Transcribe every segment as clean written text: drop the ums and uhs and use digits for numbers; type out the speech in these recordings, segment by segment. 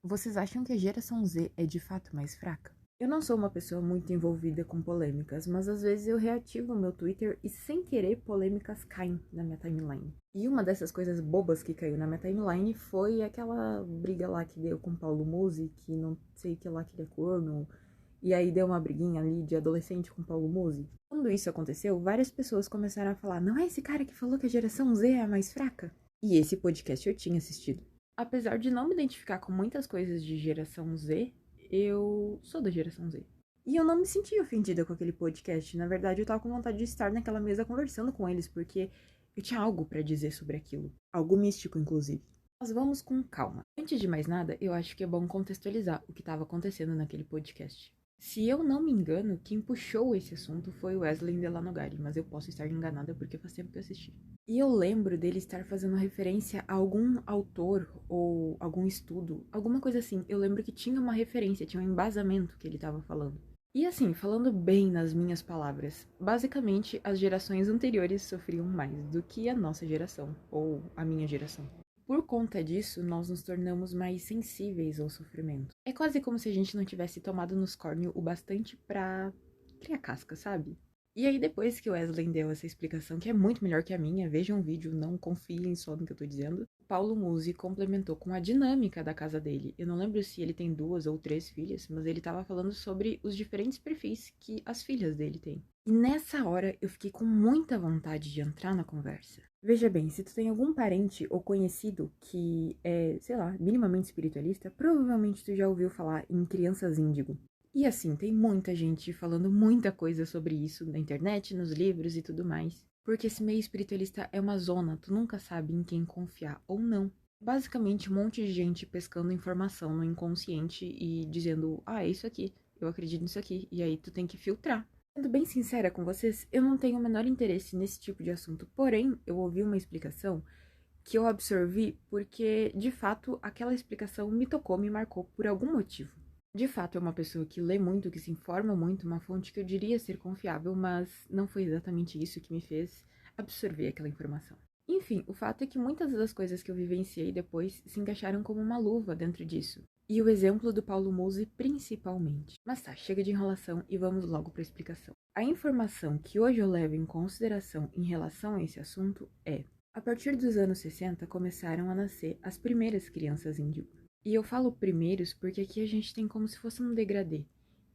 Vocês acham que a geração Z é de fato mais fraca? Eu não sou uma pessoa muito envolvida com polêmicas, mas às vezes eu reativo o meu Twitter e sem querer polêmicas caem na minha timeline. E uma dessas coisas bobas que caiu na minha timeline foi aquela briga lá que deu com Paulo Musi, que não sei o que lá que ele é corno, e aí deu uma briguinha ali de adolescente com Paulo Musi. Quando isso aconteceu, várias pessoas começaram a falar: não é esse cara que falou que a geração Z é a mais fraca? E esse podcast eu tinha assistido. Apesar de não me identificar com muitas coisas de geração Z, eu sou da geração Z. E eu não me senti ofendida com aquele podcast. Na verdade, eu tava com vontade de estar naquela mesa conversando com eles, porque eu tinha algo pra dizer sobre aquilo. Algo místico, inclusive. Mas vamos com calma. Antes de mais nada, eu acho que é bom contextualizar o que estava acontecendo naquele podcast. Se eu não me engano, quem puxou esse assunto foi o Wesley Delanogari, mas eu posso estar enganada porque faz tempo que eu assisti. E eu lembro dele estar fazendo referência a algum autor ou algum estudo, alguma coisa assim. Eu lembro que tinha uma referência, tinha um embasamento que ele estava falando. E assim, falando bem nas minhas palavras, basicamente as gerações anteriores sofriam mais do que a nossa geração, ou a minha geração. Por conta disso, nós nos tornamos mais sensíveis ao sofrimento. É quase como se a gente não tivesse tomado nos córneos o bastante pra criar casca, sabe? E aí, depois que o Wesley deu essa explicação, que é muito melhor que a minha, vejam o vídeo, não confiem só no que eu tô dizendo, Paulo Musi complementou com a dinâmica da casa dele. Eu não lembro se ele tem 2 ou 3 filhas, mas ele tava falando sobre os diferentes perfis que as filhas dele têm. E nessa hora eu fiquei com muita vontade de entrar na conversa. Veja bem, se tu tem algum parente ou conhecido que é, sei lá, minimamente espiritualista, provavelmente tu já ouviu falar em crianças índigo. E assim, tem muita gente falando muita coisa sobre isso na internet, nos livros e tudo mais. Porque esse meio espiritualista é uma zona, tu nunca sabe em quem confiar ou não. Basicamente, um monte de gente pescando informação no inconsciente e dizendo, ah, é isso aqui, eu acredito nisso aqui, e aí tu tem que filtrar. Sendo bem sincera com vocês, eu não tenho o menor interesse nesse tipo de assunto, porém, eu ouvi uma explicação que eu absorvi porque, de fato, aquela explicação me tocou, me marcou por algum motivo. De fato, é uma pessoa que lê muito, que se informa muito, uma fonte que eu diria ser confiável, mas não foi exatamente isso que me fez absorver aquela informação. Enfim, o fato é que muitas das coisas que eu vivenciei depois se encaixaram como uma luva dentro disso. E o exemplo do Paulo Musi principalmente. Mas tá, chega de enrolação e vamos logo para a explicação. A informação que hoje eu levo em consideração em relação a esse assunto é: a partir dos anos 60 começaram a nascer as primeiras crianças índio. E eu falo primeiros porque aqui a gente tem como se fosse um degradê,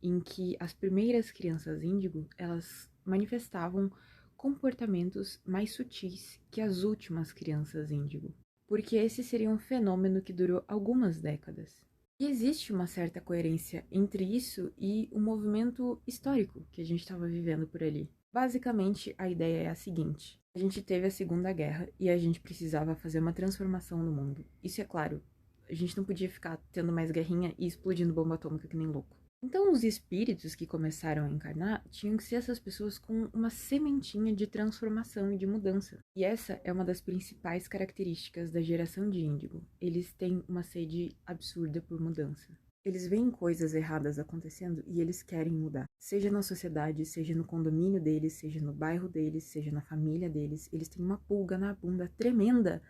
em que as primeiras crianças índigo, elas manifestavam comportamentos mais sutis que as últimas crianças índigo, porque esse seria um fenômeno que durou algumas décadas. E existe uma certa coerência entre isso e o movimento histórico que a gente estava vivendo por ali. Basicamente, a ideia é a seguinte: a gente teve a Segunda Guerra e a gente precisava fazer uma transformação no mundo. Isso é claro, a gente não podia ficar tendo mais guerrinha e explodindo bomba atômica que nem louco. Então, os espíritos que começaram a encarnar tinham que ser essas pessoas com uma sementinha de transformação e de mudança. E essa é uma das principais características da geração de Índigo. Eles têm uma sede absurda por mudança. Eles veem coisas erradas acontecendo e eles querem mudar. Seja na sociedade, seja no condomínio deles, seja no bairro deles, seja na família deles, eles têm uma pulga na bunda tremenda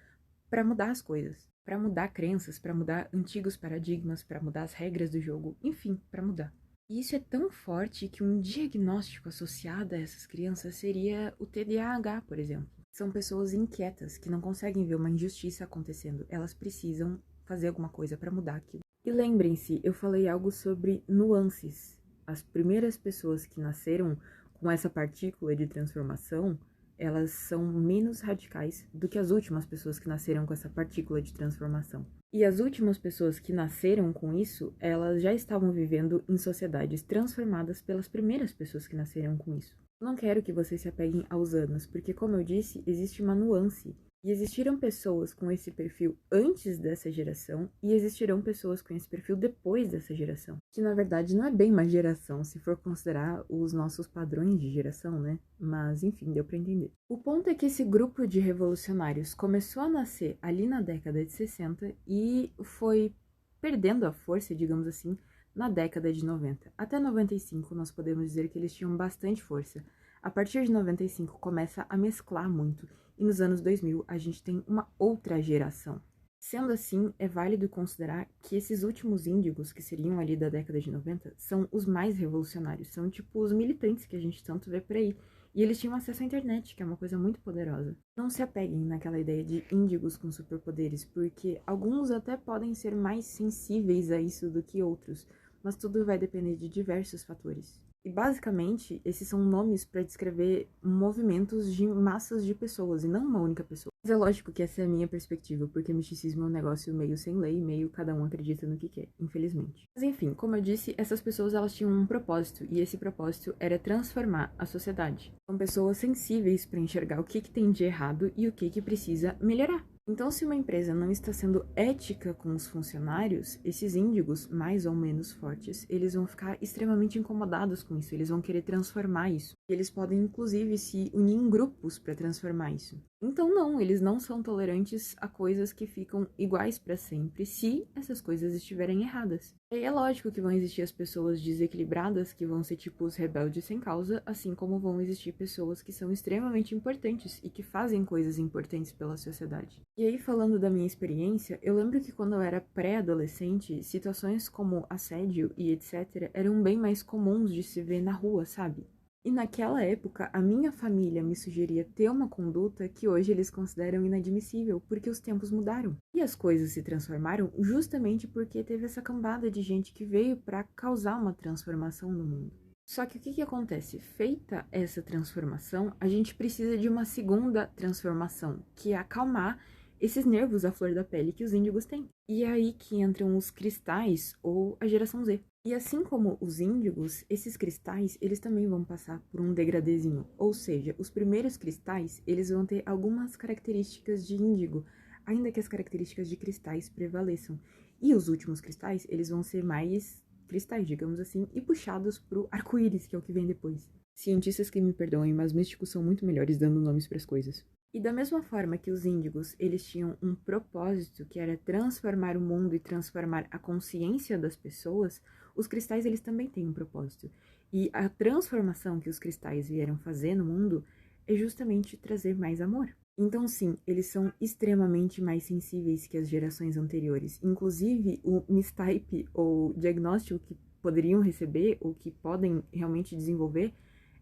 para mudar as coisas, para mudar crenças, para mudar antigos paradigmas, para mudar as regras do jogo, enfim, para mudar. E isso é tão forte que um diagnóstico associado a essas crianças seria o TDAH, por exemplo. São pessoas inquietas que não conseguem ver uma injustiça acontecendo, elas precisam fazer alguma coisa para mudar aquilo. E lembrem-se, eu falei algo sobre nuances. As primeiras pessoas que nasceram com essa partícula de transformação, elas são menos radicais do que as últimas pessoas que nasceram com essa partícula de transformação. E as últimas pessoas que nasceram com isso, elas já estavam vivendo em sociedades transformadas pelas primeiras pessoas que nasceram com isso. Não quero que vocês se apeguem aos anos, porque, como eu disse, existe uma nuance. E existiram pessoas com esse perfil antes dessa geração e existirão pessoas com esse perfil depois dessa geração. Que na verdade não é bem uma geração, se for considerar os nossos padrões de geração, né? Mas enfim, deu pra entender. O ponto é que esse grupo de revolucionários começou a nascer ali na década de 60 e foi perdendo a força, digamos assim, na década de 90. Até 95 nós podemos dizer que eles tinham bastante força. A partir de 95 começa a mesclar muito. E nos anos 2000 a gente tem uma outra geração. Sendo assim, é válido considerar que esses últimos índigos, que seriam ali da década de 90, são os mais revolucionários, são tipo os militantes que a gente tanto vê por aí. E eles tinham acesso à internet, que é uma coisa muito poderosa. Não se apeguem naquela ideia de índigos com superpoderes, porque alguns até podem ser mais sensíveis a isso do que outros, mas tudo vai depender de diversos fatores. E basicamente, esses são nomes para descrever movimentos de massas de pessoas e não uma única pessoa. Mas é lógico que essa é a minha perspectiva, porque misticismo é um negócio meio sem lei, meio cada um acredita no que quer, infelizmente. Mas enfim, como eu disse, essas pessoas elas tinham um propósito, e esse propósito era transformar a sociedade. São pessoas sensíveis para enxergar o que tem de errado e o que precisa melhorar. Então, se uma empresa não está sendo ética com os funcionários, esses índigos, mais ou menos fortes, eles vão ficar extremamente incomodados com isso, eles vão querer transformar isso. E eles podem, inclusive, se unir em grupos para transformar isso. Então, não, eles não são tolerantes a coisas que ficam iguais para sempre, se essas coisas estiverem erradas. E é lógico que vão existir as pessoas desequilibradas, que vão ser tipo os rebeldes sem causa, assim como vão existir pessoas que são extremamente importantes e que fazem coisas importantes pela sociedade. E aí, falando da minha experiência, eu lembro que quando eu era pré-adolescente, situações como assédio e etc. eram bem mais comuns de se ver na rua, sabe? E naquela época, a minha família me sugeria ter uma conduta que hoje eles consideram inadmissível, porque os tempos mudaram. E as coisas se transformaram justamente porque teve essa cambada de gente que veio para causar uma transformação no mundo. Só que o que acontece? Feita essa transformação, a gente precisa de uma segunda transformação, que é acalmar esses nervos à flor da pele que os índigos têm. E é aí que entram os cristais ou a geração Z. E assim como os índigos, esses cristais, eles também vão passar por um degradêzinho. Ou seja, os primeiros cristais, eles vão ter algumas características de índigo, ainda que as características de cristais prevaleçam. E os últimos cristais, eles vão ser mais cristais, digamos assim, e puxados pro arco-íris, que é o que vem depois. Cientistas que me perdoem, mas místicos são muito melhores dando nomes para as coisas. E da mesma forma que os índigos, eles tinham um propósito, que era transformar o mundo e transformar a consciência das pessoas, os cristais, eles também têm um propósito. E a transformação que os cristais vieram fazer no mundo é justamente trazer mais amor. Então, sim, eles são extremamente mais sensíveis que as gerações anteriores. Inclusive, o mistype ou diagnóstico que poderiam receber ou que podem realmente desenvolver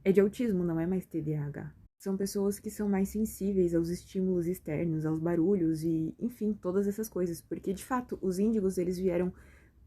é de autismo, não é mais TDAH. São pessoas que são mais sensíveis aos estímulos externos, aos barulhos e, enfim, todas essas coisas. Porque, de fato, os índigos, eles vieram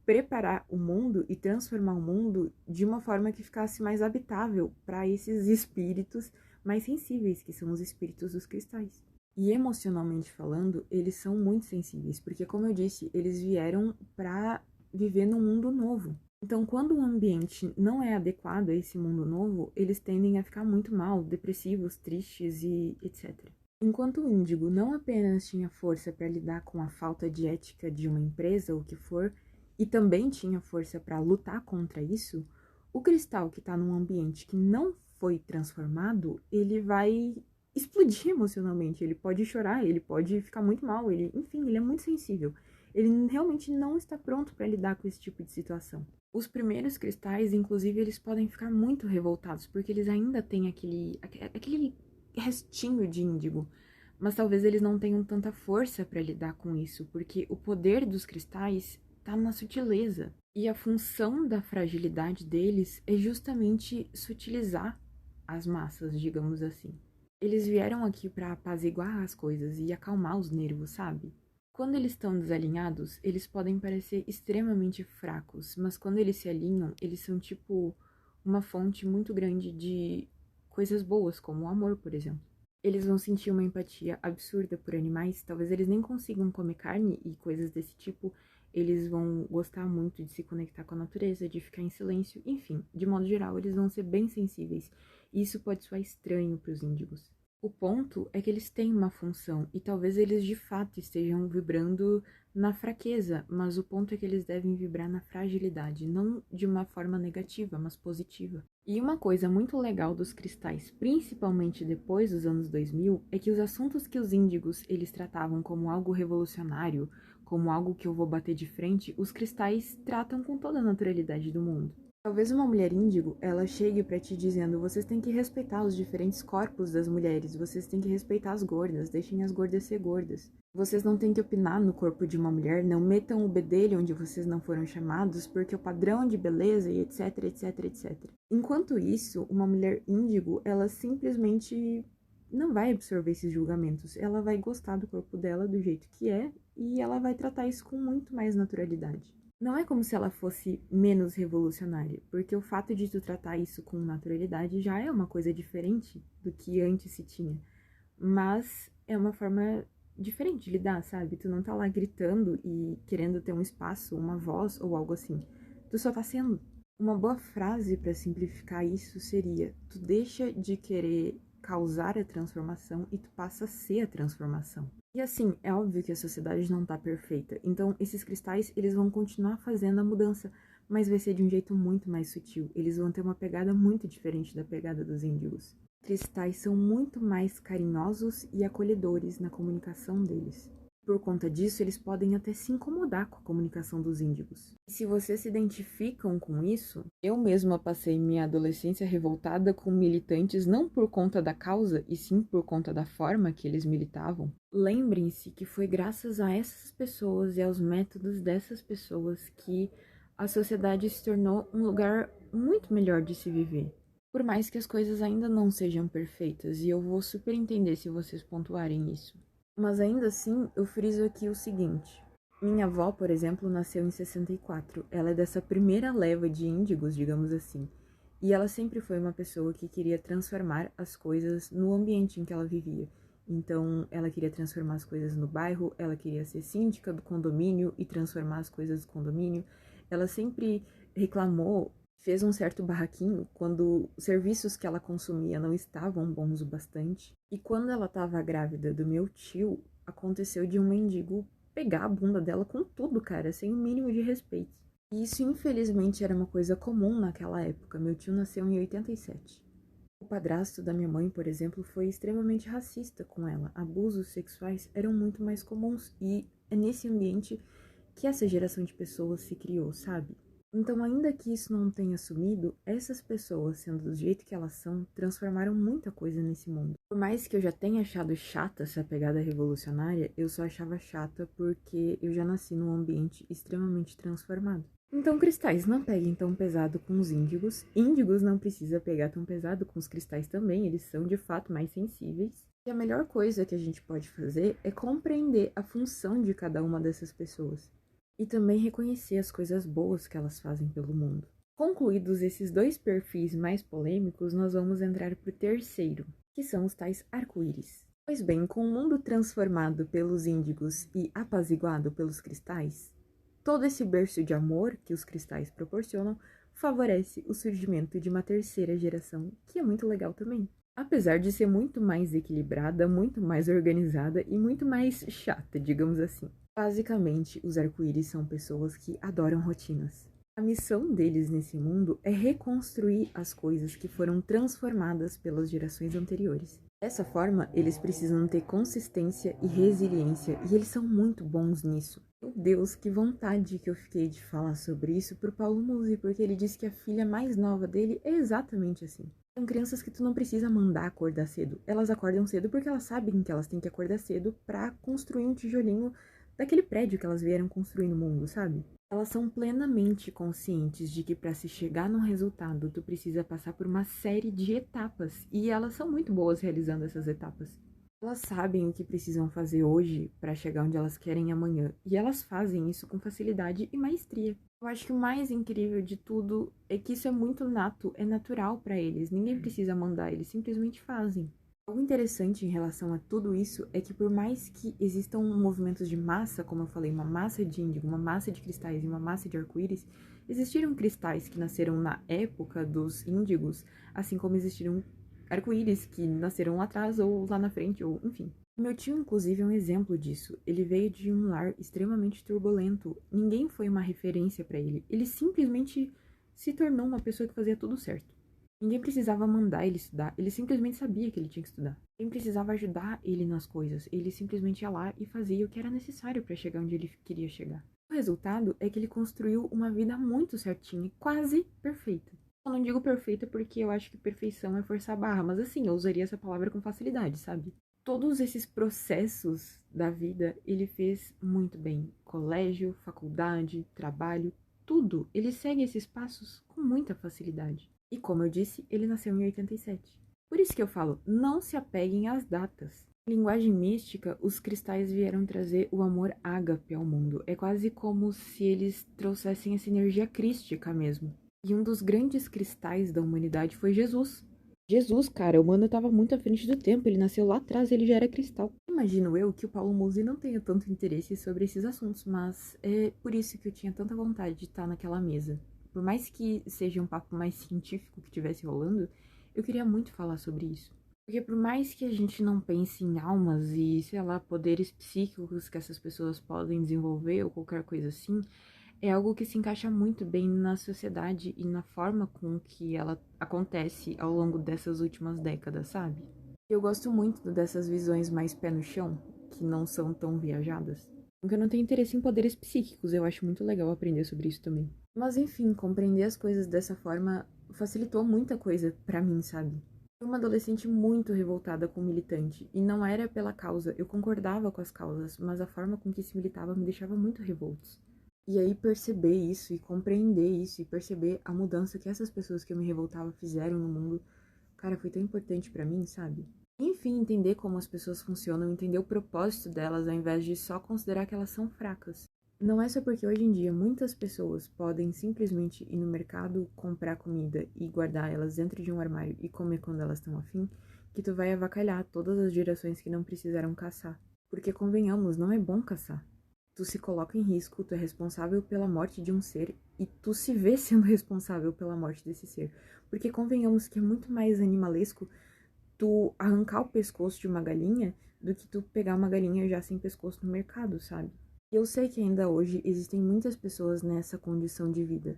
preparar o mundo e transformar o mundo de uma forma que ficasse mais habitável para esses espíritos mais sensíveis, que são os espíritos dos cristais. E emocionalmente falando, eles são muito sensíveis, porque, como eu disse, eles vieram para viver num mundo novo. Então, quando o ambiente não é adequado a esse mundo novo, eles tendem a ficar muito mal, depressivos, tristes e etc. Enquanto o índigo não apenas tinha força para lidar com a falta de ética de uma empresa ou o que for, e também tinha força para lutar contra isso, o cristal que está num ambiente que não foi transformado, ele vai explodir emocionalmente, ele pode chorar, ele pode ficar muito mal, enfim, ele é muito sensível. Ele realmente não está pronto para lidar com esse tipo de situação. Os primeiros cristais, inclusive, eles podem ficar muito revoltados, porque eles ainda têm aquele restinho de índigo. Mas talvez eles não tenham tanta força para lidar com isso, porque o poder dos cristais está na sutileza. E a função da fragilidade deles é justamente sutilizar as massas, digamos assim. Eles vieram aqui para apaziguar as coisas e acalmar os nervos, sabe? Quando eles estão desalinhados, eles podem parecer extremamente fracos, mas quando eles se alinham, eles são tipo uma fonte muito grande de coisas boas, como o amor, por exemplo. Eles vão sentir uma empatia absurda por animais, talvez eles nem consigam comer carne e coisas desse tipo, eles vão gostar muito de se conectar com a natureza, de ficar em silêncio, enfim, de modo geral, eles vão ser bem sensíveis. E isso pode soar estranho para os índigos. O ponto é que eles têm uma função e talvez eles de fato estejam vibrando na fraqueza, mas o ponto é que eles devem vibrar na fragilidade, não de uma forma negativa, mas positiva. E uma coisa muito legal dos cristais, principalmente depois dos anos 2000, é que os assuntos que os índigos eles tratavam como algo revolucionário, como algo que eu vou bater de frente, os cristais tratam com toda a naturalidade do mundo. Talvez uma mulher índigo, ela chegue pra ti dizendo, vocês têm que respeitar os diferentes corpos das mulheres, vocês têm que respeitar as gordas, deixem as gordas ser gordas. Vocês não têm que opinar no corpo de uma mulher, não metam o bedelho onde vocês não foram chamados, porque o padrão de beleza e etc, etc, etc. Enquanto isso, uma mulher índigo, ela simplesmente não vai absorver esses julgamentos. Ela vai gostar do corpo dela do jeito que é e ela vai tratar isso com muito mais naturalidade. Não é como se ela fosse menos revolucionária, porque o fato de tu tratar isso com naturalidade já é uma coisa diferente do que antes se tinha. Mas é uma forma diferente de lidar, sabe? Tu não tá lá gritando e querendo ter um espaço, uma voz ou algo assim. Tu só tá sendo. Uma boa frase para simplificar isso seria: tu deixa de querer causar a transformação e tu passa a ser a transformação. E assim, é óbvio que a sociedade não tá perfeita, então esses cristais, eles vão continuar fazendo a mudança, mas vai ser de um jeito muito mais sutil. Eles vão ter uma pegada muito diferente da pegada dos índigos. Cristais são muito mais carinhosos e acolhedores na comunicação deles. Por conta disso, eles podem até se incomodar com a comunicação dos índigos. E se vocês se identificam com isso, eu mesma passei minha adolescência revoltada com militantes não por conta da causa, e sim por conta da forma que eles militavam. Lembrem-se que foi graças a essas pessoas e aos métodos dessas pessoas que a sociedade se tornou um lugar muito melhor de se viver. Por mais que as coisas ainda não sejam perfeitas, e eu vou super entender se vocês pontuarem isso. Mas ainda assim, eu friso aqui o seguinte. Minha avó, por exemplo, nasceu em 64. Ela é dessa primeira leva de índigos, digamos assim. E ela sempre foi uma pessoa que queria transformar as coisas no ambiente em que ela vivia. Então, ela queria transformar as coisas no bairro, ela queria ser síndica do condomínio e transformar as coisas do condomínio. Ela sempre reclamou, fez um certo barraquinho quando os serviços que ela consumia não estavam bons o bastante. E quando ela estava grávida do meu tio, aconteceu de um mendigo pegar a bunda dela com tudo, cara, sem o mínimo de respeito. E isso, infelizmente, era uma coisa comum naquela época. Meu tio nasceu em 87. O padrasto da minha mãe, por exemplo, foi extremamente racista com ela. Abusos sexuais eram muito mais comuns e é nesse ambiente que essa geração de pessoas se criou, sabe? Então, ainda que isso não tenha sumido, essas pessoas, sendo do jeito que elas são, transformaram muita coisa nesse mundo. Por mais que eu já tenha achado chata essa pegada revolucionária, eu só achava chata porque eu já nasci num ambiente extremamente transformado. Então, cristais, não peguem tão pesado com os índigos. Índigos não precisa pegar tão pesado com os cristais também, eles são de fato mais sensíveis. E a melhor coisa que a gente pode fazer é compreender a função de cada uma dessas pessoas. E também reconhecer as coisas boas que elas fazem pelo mundo. Concluídos esses dois perfis mais polêmicos, nós vamos entrar para o terceiro, que são os tais arco-íris. Pois bem, com o mundo transformado pelos índigos e apaziguado pelos cristais, todo esse berço de amor que os cristais proporcionam favorece o surgimento de uma terceira geração, que é muito legal também. Apesar de ser muito mais equilibrada, muito mais organizada e muito mais chata, digamos assim. Basicamente, os arco-íris são pessoas que adoram rotinas. A missão deles nesse mundo é reconstruir as coisas que foram transformadas pelas gerações anteriores. Dessa forma, eles precisam ter consistência e resiliência, e eles são muito bons nisso. Meu Deus, que vontade que eu fiquei de falar sobre isso pro Paulo Musi, porque ele disse que a filha mais nova dele é exatamente assim. São crianças que tu não precisa mandar acordar cedo. Elas acordam cedo porque elas sabem que elas têm que acordar cedo para construir um tijolinho daquele prédio que elas vieram construir no mundo, sabe? Elas são plenamente conscientes de que para se chegar num resultado, tu precisa passar por uma série de etapas, e elas são muito boas realizando essas etapas. Elas sabem o que precisam fazer hoje para chegar onde elas querem amanhã, e elas fazem isso com facilidade e maestria. Eu acho que o mais incrível de tudo é que isso é muito nato, é natural para eles. Ninguém precisa mandar, eles simplesmente fazem. Algo interessante em relação a tudo isso é que por mais que existam movimentos de massa, como eu falei, uma massa de índigo, uma massa de cristais e uma massa de arco-íris, existiram cristais que nasceram na época dos índigos, assim como existiram arco-íris que nasceram lá atrás ou lá na frente, ou enfim. Meu tio, inclusive, é um exemplo disso. Ele veio de um lar extremamente turbulento. Ninguém foi uma referência para ele. Ele simplesmente se tornou uma pessoa que fazia tudo certo. Ninguém precisava mandar ele estudar, ele simplesmente sabia que ele tinha que estudar. Ninguém precisava ajudar ele nas coisas, ele simplesmente ia lá e fazia o que era necessário para chegar onde ele queria chegar. O resultado é que ele construiu uma vida muito certinha, quase perfeita. Eu não digo perfeita porque eu acho que perfeição é forçar a barra, mas assim, eu usaria essa palavra com facilidade, sabe? todos esses processos da vida ele fez muito bem. Colégio, faculdade, trabalho, tudo. Ele segue esses passos com muita facilidade. E como eu disse, ele nasceu em 87. Por isso que eu falo, não se apeguem às datas. Em linguagem mística, os cristais vieram trazer o amor ágape ao mundo. É quase como se eles trouxessem essa energia crística mesmo. E um dos grandes cristais da humanidade foi Jesus. Jesus, cara, o humano estava muito à frente do tempo, ele nasceu lá atrás, ele já era cristal. Imagino eu que o Paulo Musi não tenha tanto interesse sobre esses assuntos, mas é por isso que eu tinha tanta vontade de estar naquela mesa. Por mais que seja um papo mais científico que estivesse rolando, eu queria muito falar sobre isso. Porque por mais que a gente não pense em almas e, sei lá, poderes psíquicos que essas pessoas podem desenvolver ou qualquer coisa assim, é algo que se encaixa muito bem na sociedade e na forma com que ela acontece ao longo dessas últimas décadas, sabe? Eu gosto muito dessas visões mais pé no chão, que não são tão viajadas. Porque eu não tenho interesse em poderes psíquicos, eu acho muito legal aprender sobre isso também. Mas enfim, compreender as coisas dessa forma facilitou muita coisa pra mim, sabe? Fui uma adolescente muito revoltada com o militante, e não era pela causa, eu concordava com as causas, mas a forma com que se militava me deixava muito revoltos. E aí perceber isso e compreender isso e perceber a mudança que essas pessoas que eu me revoltava fizeram no mundo, cara, foi tão importante pra mim, sabe? Enfim, entender como as pessoas funcionam, entender o propósito delas ao invés de só considerar que elas são fracas. Não é só porque hoje em dia muitas pessoas podem simplesmente ir no mercado, comprar comida e guardar elas dentro de um armário e comer quando elas estão afim, que tu vai avacalhar todas as gerações que não precisaram caçar. Porque convenhamos, não é bom caçar. Tu se coloca em risco, tu é responsável pela morte de um ser e tu se vê sendo responsável pela morte desse ser. Porque convenhamos que é muito mais animalesco tu arrancar o pescoço de uma galinha do que tu pegar uma galinha já sem pescoço no mercado, sabe? E eu sei que ainda hoje existem muitas pessoas nessa condição de vida,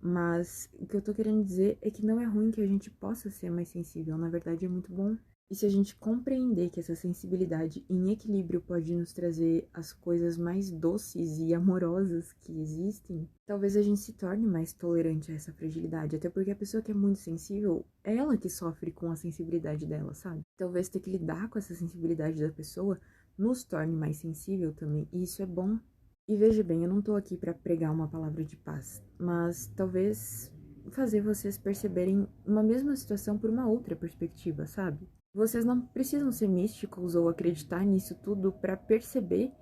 mas o que eu tô querendo dizer é que não é ruim que a gente possa ser mais sensível, na verdade é muito bom. E se a gente compreender que essa sensibilidade em equilíbrio pode nos trazer as coisas mais doces e amorosas que existem, talvez a gente se torne mais tolerante a essa fragilidade. Até porque a pessoa que é muito sensível, é ela que sofre com a sensibilidade dela, sabe? Talvez ter que lidar com essa sensibilidade da pessoa nos torne mais sensível também, e isso é bom. E veja bem, eu não tô aqui pra pregar uma palavra de paz, mas talvez fazer vocês perceberem uma mesma situação por uma outra perspectiva, sabe? Vocês não precisam ser místicos ou acreditar nisso tudo para perceber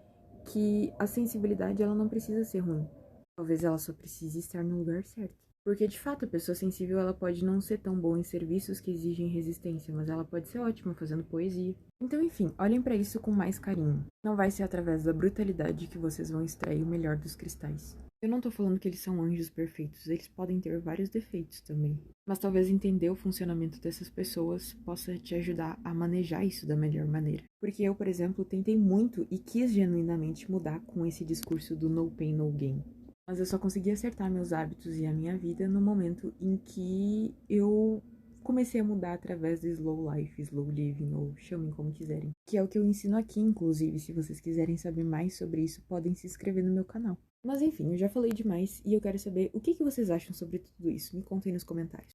que a sensibilidade ela não precisa ser ruim. Talvez ela só precise estar no lugar certo. Porque de fato a pessoa sensível ela pode não ser tão boa em serviços que exigem resistência, mas ela pode ser ótima fazendo poesia. Então, enfim, olhem para isso com mais carinho. Não vai ser através da brutalidade que vocês vão extrair o melhor dos cristais. Eu não tô falando que eles são anjos perfeitos, eles podem ter vários defeitos também. Mas talvez entender o funcionamento dessas pessoas possa te ajudar a manejar isso da melhor maneira. Porque eu, por exemplo, tentei muito e quis genuinamente mudar com esse discurso do no pain, no gain. Mas eu só consegui acertar meus hábitos e a minha vida no momento em que eu comecei a mudar através do slow life, slow living, ou chamem como quiserem. Que é o que eu ensino aqui, inclusive. Se vocês quiserem saber mais sobre isso, podem se inscrever no meu canal. Mas enfim, eu já falei demais e eu quero saber o que vocês acham sobre tudo isso. Me contem nos comentários.